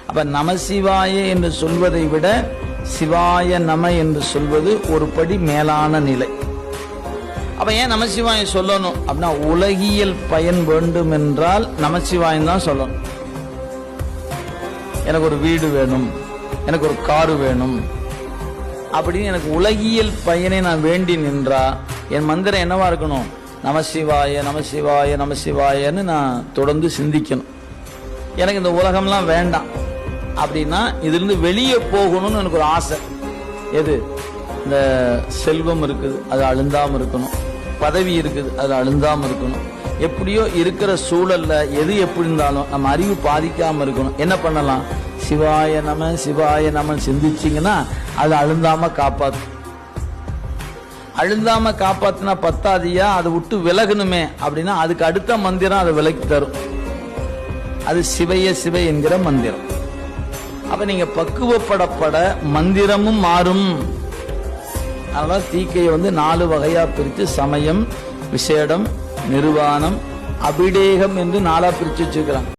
அப்ப நமசிவாய என்று சொல்வதை விட சிவாய நம என்று சொல்வது ஒரு படி மேலான நிலை. அப்ப ஏன் நமசிவாயம் சொல்லணும் அப்படின்னா, உலகியல் பயன் வேண்டும் என்றால் நமசிவாயம் தான் சொல்லணும். எனக்கு ஒரு வீடு வேணும், எனக்கு ஒரு காரு வேணும் அப்படின்னு எனக்கு உலகியல் பயனை நான் வேண்டி நின்றா என் மந்திரம் என்னவா இருக்கணும்? நமசிவாய நமசிவாய நமசிவாயன்னு நான் தொடர்ந்து சிந்திக்கணும். எனக்கு இந்த உலகம்லாம் வேண்டாம் அப்படின்னா இதிலிருந்து வெளியே போகணும்னு எனக்கு ஒரு ஆசை. எது? இந்த செல்வம் இருக்குது, அது அழுந்தாம இருக்கணும். பதவி இருக்குது, அது அழுந்தாம இருக்கணும். எப்படியோ இருக்கிற சூழல்ல எது எப்படி இருந்தாலும் நம்ம அறிவு பாதிக்காம இருக்கணும். என்ன பண்ணலாம்? சிவாய நம சிவாய நம சிந்திச்சிங்கன்னா அது அழுந்தாம காப்பாத்து. அழுந்தாம காப்பாத்தினா பத்தாதியா, அதை விட்டு விலகணுமே அப்படின்னா அதுக்கு அடுத்த மந்திரம் அதை விலக்கி தரும். அது சிவைய சிவை என்கிற மந்திரம். அப்ப நீங்க பக்குவப்படப்பட மந்திரமும் மாறும். அதனால தீக்கையை 4 வகையா பிரித்து சமயம், விசேடம், நிர்வாணம், அபிடேகம் என்று 4 பிரிச்சு வச்சிருக்கிறாங்க.